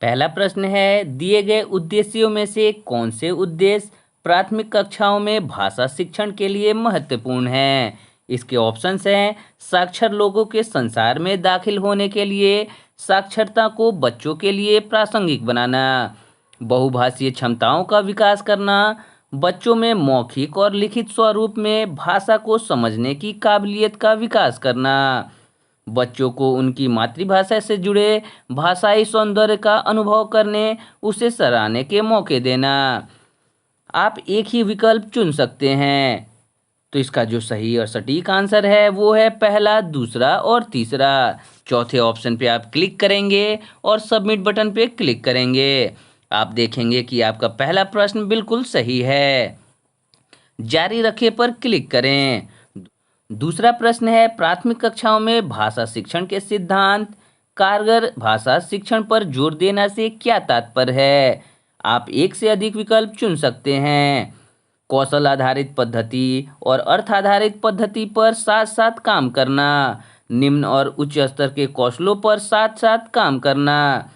पहला प्रश्न है, दिए गए उद्देश्यों में से कौन से उद्देश्य प्राथमिक कक्षाओं में भाषा शिक्षण के लिए महत्वपूर्ण हैं? इसके ऑप्शंस हैं, साक्षर लोगों के संसार में दाखिल होने के लिए, साक्षरता को बच्चों के लिए प्रासंगिक बनाना, बहुभाषीय क्षमताओं का विकास करना, बच्चों में मौखिक और लिखित स्वरूप में भाषा को समझने की काबिलियत का विकास करना, बच्चों को उनकी मातृभाषा से जुड़े भाषाई सौंदर्य का अनुभव करने, उसे सराहने के मौके देना। आप एक ही विकल्प चुन सकते हैं। तो इसका जो सही और सटीक आंसर है वो है पहला, दूसरा और तीसरा। चौथे ऑप्शन पे आप क्लिक करेंगे और सबमिट बटन पे क्लिक करेंगे। आप देखेंगे कि आपका पहला प्रश्न बिल्कुल सही है। जारी रखें पर क्लिक करें। दूसरा प्रश्न है, प्राथमिक कक्षाओं में भाषा शिक्षण के सिद्धांत कारगर भाषा शिक्षण पर जोर देना से क्या तात्पर्य है? आप एक से अधिक विकल्प चुन सकते हैं। कौशल आधारित पद्धति और अर्थ आधारित पद्धति पर साथ साथ काम करना, निम्न और उच्च स्तर के कौशलों पर साथ साथ काम करना।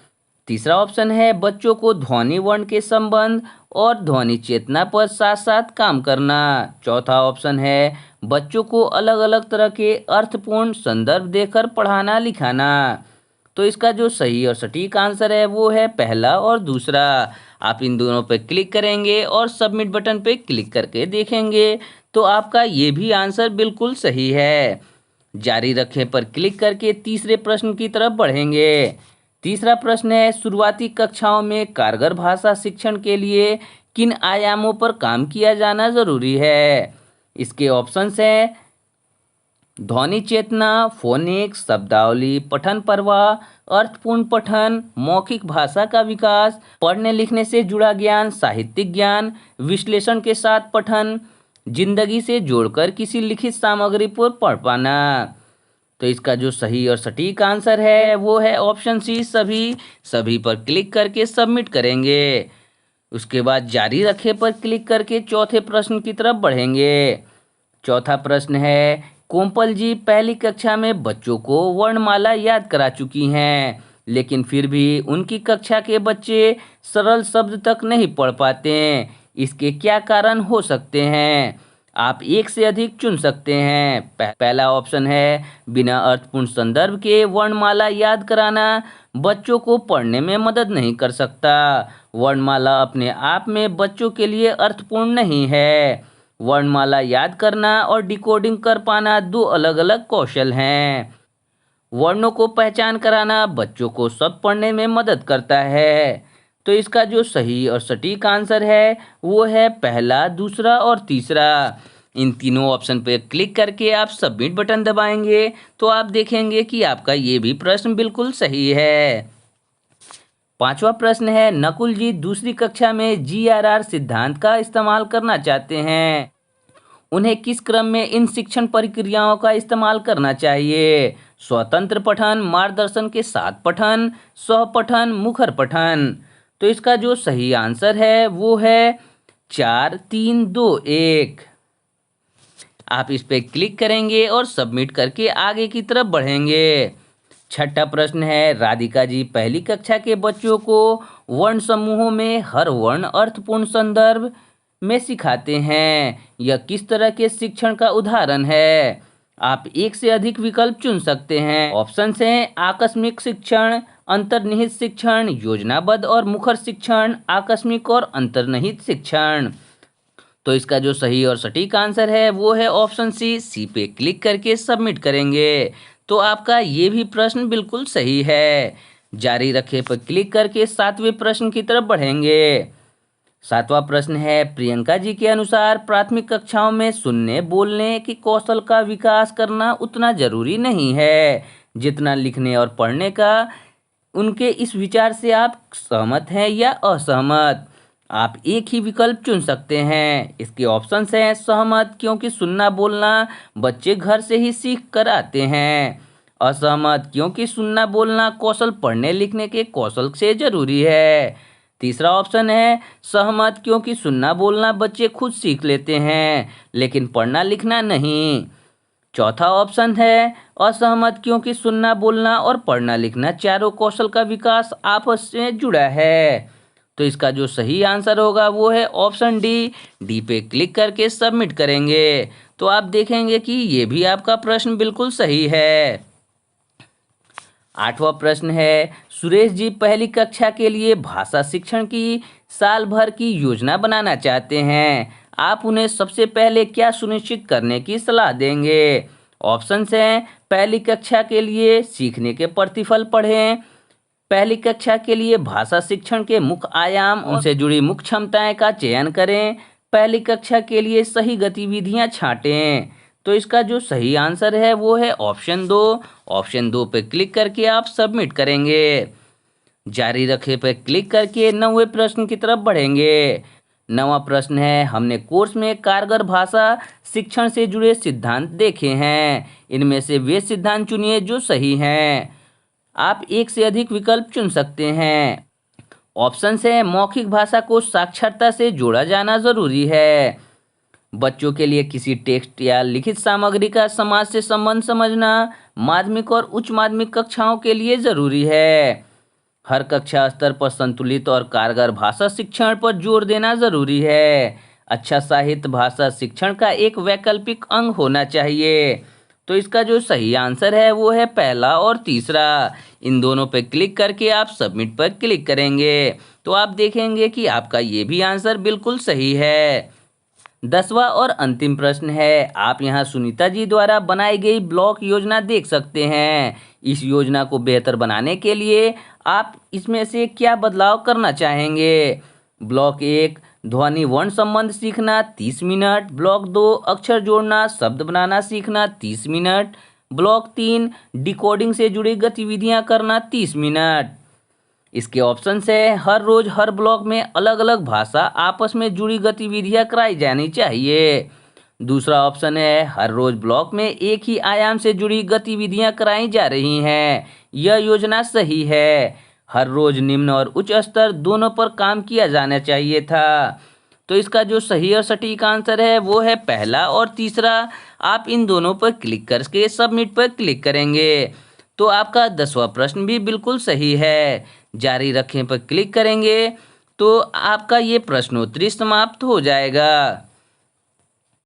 तीसरा ऑप्शन है, बच्चों को ध्वनि वर्ण के संबंध और ध्वनि चेतना पर साथ साथ काम करना। चौथा ऑप्शन है, बच्चों को अलग अलग तरह के अर्थपूर्ण संदर्भ देकर पढ़ाना लिखाना। तो इसका जो सही और सटीक आंसर है वो है पहला और दूसरा। आप इन दोनों पर क्लिक करेंगे और सबमिट बटन पे क्लिक करके देखेंगे तो आपका ये भी आंसर बिल्कुल सही है। जारी रखें पर क्लिक करके तीसरे प्रश्न की तरफ बढ़ेंगे। तीसरा प्रश्न है, शुरुआती कक्षाओं में कारगर भाषा शिक्षण के लिए किन आयामों पर काम किया जाना जरूरी है? इसके ऑप्शंस हैं, ध्वनि चेतना, फोनिक्स, शब्दावली, पठन प्रवाह, अर्थपूर्ण पठन, मौखिक भाषा का विकास, पढ़ने लिखने से जुड़ा ज्ञान, साहित्यिक ज्ञान, विश्लेषण के साथ पठन, जिंदगी से जोड़कर किसी लिखित सामग्री पर पढ़ पाना। तो इसका जो सही और सटीक आंसर है वो है ऑप्शन सी, सभी। सभी पर क्लिक करके सबमिट करेंगे। उसके बाद जारी रखें पर क्लिक करके चौथे प्रश्न की तरफ बढ़ेंगे। चौथा प्रश्न है, कोमपल जी पहली कक्षा में बच्चों को वर्णमाला याद करा चुकी हैं, लेकिन फिर भी उनकी कक्षा के बच्चे सरल शब्द तक नहीं पढ़ पाते हैं। इसके क्या कारण हो सकते हैं? आप एक से अधिक चुन सकते हैं। पहला ऑप्शन है, बिना अर्थपूर्ण संदर्भ के वर्णमाला याद कराना बच्चों को पढ़ने में मदद नहीं कर सकता। वर्णमाला अपने आप में बच्चों के लिए अर्थपूर्ण नहीं है। वर्णमाला याद करना और डिकोडिंग कर पाना दो अलग अलग कौशल हैं। वर्णों को पहचान कराना बच्चों को शब्द पढ़ने में मदद करता है। तो इसका जो सही और सटीक आंसर है वो है पहला, दूसरा और तीसरा। इन तीनों ऑप्शन पर क्लिक करके आप सबमिट बटन दबाएंगे तो आप देखेंगे कि आपका ये भी प्रश्न बिल्कुल सही है। पांचवा प्रश्न है, नकुल जी दूसरी कक्षा में GRR सिद्धांत का इस्तेमाल करना चाहते हैं। उन्हें किस क्रम में इन शिक्षण प्रक्रियाओं का इस्तेमाल करना चाहिए? स्वतंत्र पठन, मार्गदर्शन के साथ पठन, सह पठन, मुखर पठन। तो इसका जो सही आंसर है वो है 4, 3, 2, 1। आप इस पर क्लिक करेंगे और सबमिट करके आगे की तरफ बढ़ेंगे। छठा प्रश्न है, राधिका जी पहली कक्षा के बच्चों को वर्ण समूहों में हर वर्ण अर्थपूर्ण संदर्भ में सिखाते हैं। यह किस तरह के शिक्षण का उदाहरण है? आप एक से अधिक विकल्प चुन सकते हैं। ऑप्शंस हैं, आकस्मिक शिक्षण, अंतर्निहित शिक्षण, योजनाबद्ध और मुखर शिक्षण, आकस्मिक और अंतर्निहित शिक्षण। तो इसका जो सही और सटीक आंसर है वो है ऑप्शन सी पे क्लिक करके सबमिट करेंगे तो आपका ये भी प्रश्न बिल्कुल सही है। जारी रखें पर क्लिक करके सातवें प्रश्न की तरफ बढ़ेंगे। सातवां प्रश्न है, प्रियंका जी के अनुसार प्राथमिक कक्षाओं में सुनने बोलने की कौशल का विकास करना उतना जरूरी नहीं है जितना लिखने और पढ़ने का। उनके इस विचार से आप सहमत हैं या असहमत? आप एक ही विकल्प चुन सकते हैं। इसके ऑप्शंस हैं, सहमत क्योंकि सुनना बोलना बच्चे घर से ही सीख कर आते हैं, असहमत क्योंकि सुनना बोलना कौशल पढ़ने लिखने के कौशल से जरूरी है। तीसरा ऑप्शन है सहमत क्योंकि सुनना बोलना बच्चे खुद सीख लेते हैं लेकिन पढ़ना लिखना नहीं। चौथा ऑप्शन है असहमत, क्योंकि सुनना, बोलना और पढ़ना लिखना चारों कौशल का विकास आपस में जुड़ा है। तो इसका जो सही आंसर होगा वो है ऑप्शन डी। डी पे क्लिक करके सबमिट करेंगे तो आप देखेंगे कि ये भी आपका प्रश्न बिल्कुल सही है। आठवां प्रश्न है, सुरेश जी पहली कक्षा के लिए भाषा शिक्षण की साल भर की योजना बनाना चाहते हैं। आप उन्हें सबसे पहले क्या सुनिश्चित करने की सलाह देंगे? ऑप्शंस हैं, पहली कक्षा के लिए सीखने के प्रतिफल पढ़ें, पहली कक्षा के लिए भाषा शिक्षण के मुख्य आयाम, उनसे जुड़ी मुख्य क्षमताएं का चयन करें, पहली कक्षा के लिए सही गतिविधियां छांटें। तो इसका जो सही आंसर है वो है ऑप्शन दो। ऑप्शन दो पे क्लिक करके आप सबमिट करेंगे। जारी रखे पे क्लिक करके 9वें प्रश्न की तरफ बढ़ेंगे। 9वां प्रश्न है, हमने कोर्स में कारगर भाषा शिक्षण से जुड़े सिद्धांत देखे हैं। इनमें से वे सिद्धांत चुनिए जो सही हैं। आप एक से अधिक विकल्प चुन सकते हैं। ऑप्शन है, मौखिक भाषा को साक्षरता से जोड़ा जाना जरूरी है। बच्चों के लिए किसी टेक्स्ट या लिखित सामग्री का समाज से संबंध समझना माध्यमिक और उच्च माध्यमिक कक्षाओं के लिए जरूरी है। हर कक्षा स्तर पर संतुलित और कारगर भाषा शिक्षण पर जोर देना जरूरी है। अच्छा साहित्य भाषा शिक्षण का एक वैकल्पिक अंग होना चाहिए। तो इसका जो सही आंसर है वो है पहला और तीसरा। इन दोनों पर क्लिक करके आप सबमिट पर क्लिक करेंगे तो आप देखेंगे कि आपका ये भी आंसर बिल्कुल सही है। 10वां और अंतिम प्रश्न है, आप यहाँ सुनीता जी द्वारा बनाई गई ब्लॉक योजना देख सकते हैं। इस योजना को बेहतर बनाने के लिए आप इसमें से क्या बदलाव करना चाहेंगे? ब्लॉक 1, ध्वनि वर्ण संबंध सीखना 30 मिनट। ब्लॉक 2, अक्षर जोड़ना शब्द बनाना सीखना 30 मिनट। ब्लॉक 3, डिकोडिंग से जुड़ी गतिविधियां करना 30 मिनट। इसके ऑप्शन है, हर रोज हर ब्लॉक में अलग अलग भाषा आपस में जुड़ी गतिविधियां कराई जानी चाहिए। दूसरा ऑप्शन है, हर रोज ब्लॉक में एक ही आयाम से जुड़ी गतिविधियां कराई जा रही हैं। यह योजना सही है। हर रोज निम्न और उच्च स्तर दोनों पर काम किया जाना चाहिए था। तो इसका जो सही और सटीक आंसर है वो है पहला और तीसरा। आप इन दोनों पर क्लिक करके सबमिट पर क्लिक करेंगे तो आपका 10वां प्रश्न भी बिल्कुल सही है। जारी रखें पर क्लिक करेंगे तो आपका ये प्रश्नोत्तरी समाप्त हो जाएगा।